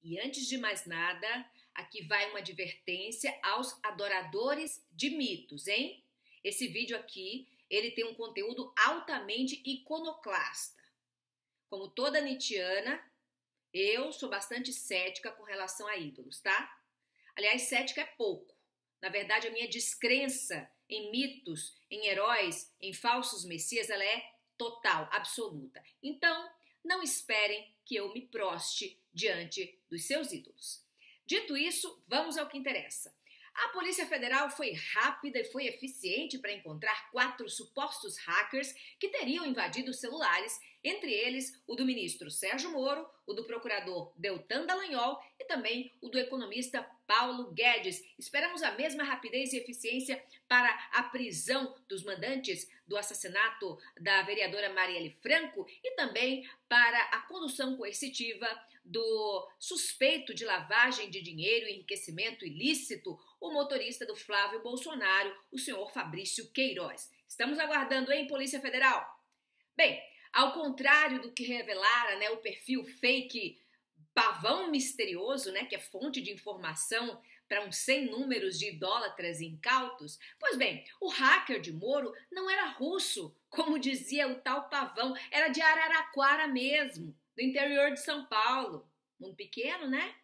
E antes de mais nada, aqui vai uma advertência aos adoradores de mitos, hein? Esse vídeo aqui, ele tem um conteúdo altamente iconoclasta. Como toda nietzschiana, eu sou bastante cética com relação a ídolos, tá? Aliás, cética é pouco. Na verdade, a minha descrença em mitos, em heróis, em falsos messias, ela é total, absoluta. Então, não esperem que eu me proste diante dos seus ídolos. Dito isso, vamos ao que interessa. A Polícia Federal foi rápida e foi eficiente para encontrar 4 supostos hackers que teriam invadido os celulares, entre eles o do ministro Sérgio Moro, o do procurador Deltan Dallagnol e também o do economista Paulo Guedes. Esperamos a mesma rapidez e eficiência para a prisão dos mandantes do assassinato da vereadora Marielle Franco e também para a condução coercitiva do suspeito de lavagem de dinheiro e enriquecimento ilícito, o motorista do Flávio Bolsonaro, o senhor Fabrício Queiroz. Estamos aguardando, hein, Polícia Federal? Bem, ao contrário do que revelara, o perfil fake Pavão Misterioso, que é fonte de informação para uns 100 números de idólatras incautos, pois bem, o hacker de Moro não era russo, como dizia o tal Pavão, era de Araraquara mesmo, do interior de São Paulo. Mundo pequeno, né?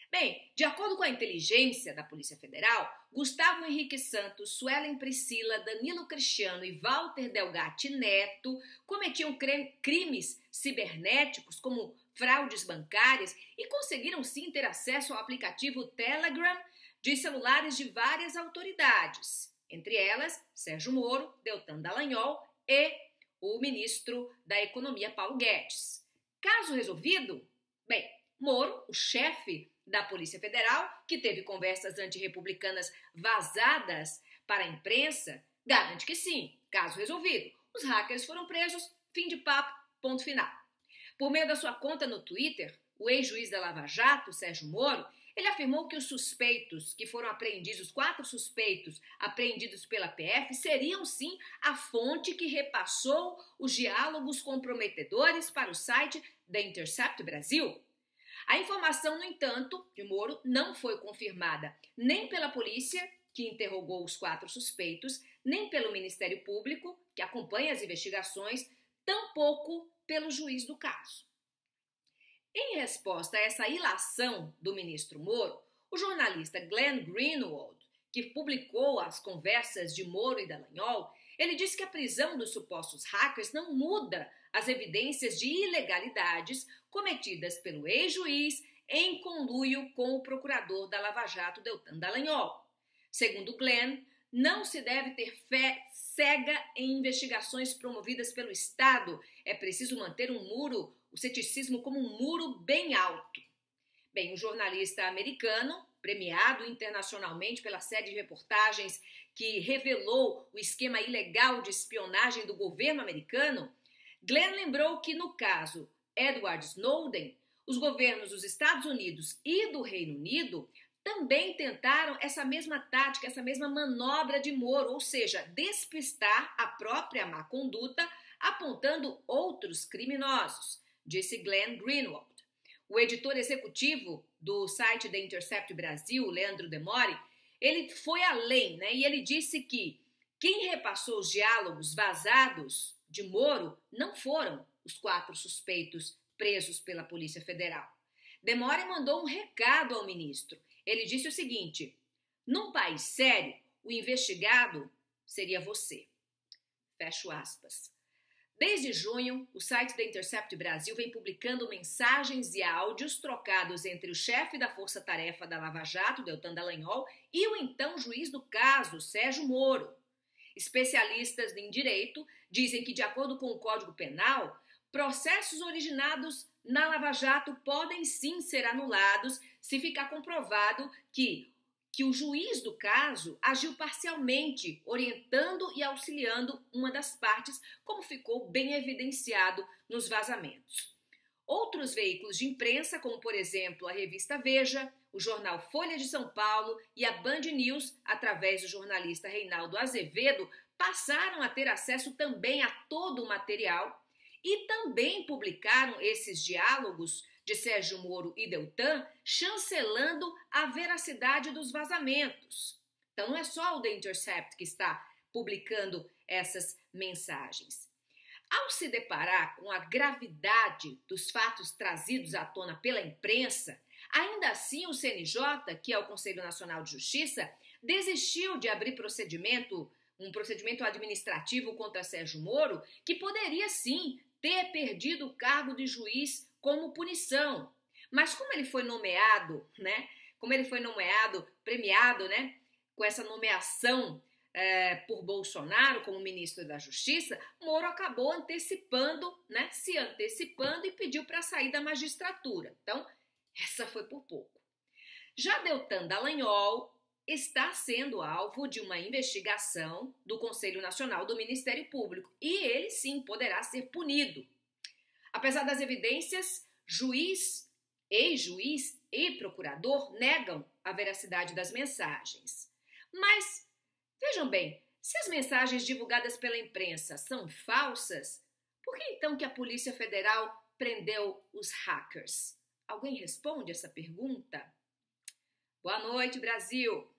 Bem, de acordo com a inteligência da Polícia Federal, Gustavo Henrique Santos, Suelen Priscila, Danilo Cristiano e Walter Delgatti Neto cometiam crimes cibernéticos como fraudes bancárias e conseguiram sim ter acesso ao aplicativo Telegram de celulares de várias autoridades, entre elas Sérgio Moro, Deltan Dallagnol e o ministro da Economia Paulo Guedes. Caso resolvido? Bem, Moro, o chefe da Polícia Federal, que teve conversas antirrepublicanas vazadas para a imprensa, garante que sim, caso resolvido. Os hackers foram presos, fim de papo, ponto final. Por meio da sua conta no Twitter, o ex-juiz da Lava Jato, Sérgio Moro, ele afirmou que os suspeitos que foram apreendidos, os 4 suspeitos apreendidos pela PF, seriam sim a fonte que repassou os diálogos comprometedores para o site The Intercept Brasil. A informação, no entanto, de Moro não foi confirmada nem pela polícia, que interrogou os 4 suspeitos, nem pelo Ministério Público, que acompanha as investigações, tampouco pelo juiz do caso. Em resposta a essa ilação do ministro Moro, o jornalista Glenn Greenwald, que publicou as conversas de Moro e Dallagnol, ele disse que a prisão dos supostos hackers não muda as evidências de ilegalidades cometidas pelo ex-juiz em conluio com o procurador da Lava Jato, Deltan Dallagnol. Segundo Glenn, não se deve ter fé cega em investigações promovidas pelo Estado. É preciso manter o ceticismo como um muro bem alto. Bem, o jornalista americano, premiado internacionalmente pela série de reportagens que revelou o esquema ilegal de espionagem do governo americano, Glenn lembrou que, no caso Edward Snowden, os governos dos Estados Unidos e do Reino Unido também tentaram essa mesma tática, essa mesma manobra de Moro, ou seja, despistar a própria má conduta, apontando outros criminosos, disse Glenn Greenwald. O editor executivo do site The Intercept Brasil, Leandro Demore, ele foi além, e ele disse que quem repassou os diálogos vazados de Moro não foram os 4 suspeitos presos pela Polícia Federal. Demore mandou um recado ao ministro. Ele disse o seguinte: num país sério, o investigado seria você. Fecho aspas. Desde junho, o site da Intercept Brasil vem publicando mensagens e áudios trocados entre o chefe da Força Tarefa da Lava Jato, Deltan Dallagnol, e o então juiz do caso, Sérgio Moro. Especialistas em direito dizem que, de acordo com o Código Penal, processos originados na Lava Jato podem sim ser anulados se ficar comprovado que o juiz do caso agiu parcialmente, orientando e auxiliando uma das partes, como ficou bem evidenciado nos vazamentos. Outros veículos de imprensa, como por exemplo a revista Veja, o jornal Folha de São Paulo e a Band News, através do jornalista Reinaldo Azevedo, passaram a ter acesso também a todo o material e também publicaram esses diálogos de Sérgio Moro e Deltan, chancelando a veracidade dos vazamentos. Então não é só o The Intercept que está publicando essas mensagens. Ao se deparar com a gravidade dos fatos trazidos à tona pela imprensa, ainda assim o CNJ, que é o Conselho Nacional de Justiça, desistiu de abrir um procedimento administrativo contra Sérgio Moro, que poderia sim ter perdido o cargo de juiz como punição. Mas como ele foi nomeado, premiado, com essa nomeação por Bolsonaro como ministro da Justiça, Moro acabou se antecipando e pediu para sair da magistratura. Então, essa foi por pouco. Já Deltan Dallagnol está sendo alvo de uma investigação do Conselho Nacional do Ministério Público e ele sim poderá ser punido. Apesar das evidências, ex-juiz e procurador negam a veracidade das mensagens. Mas, vejam bem, se as mensagens divulgadas pela imprensa são falsas, por que então que a Polícia Federal prendeu os hackers? Alguém responde essa pergunta? Boa noite, Brasil!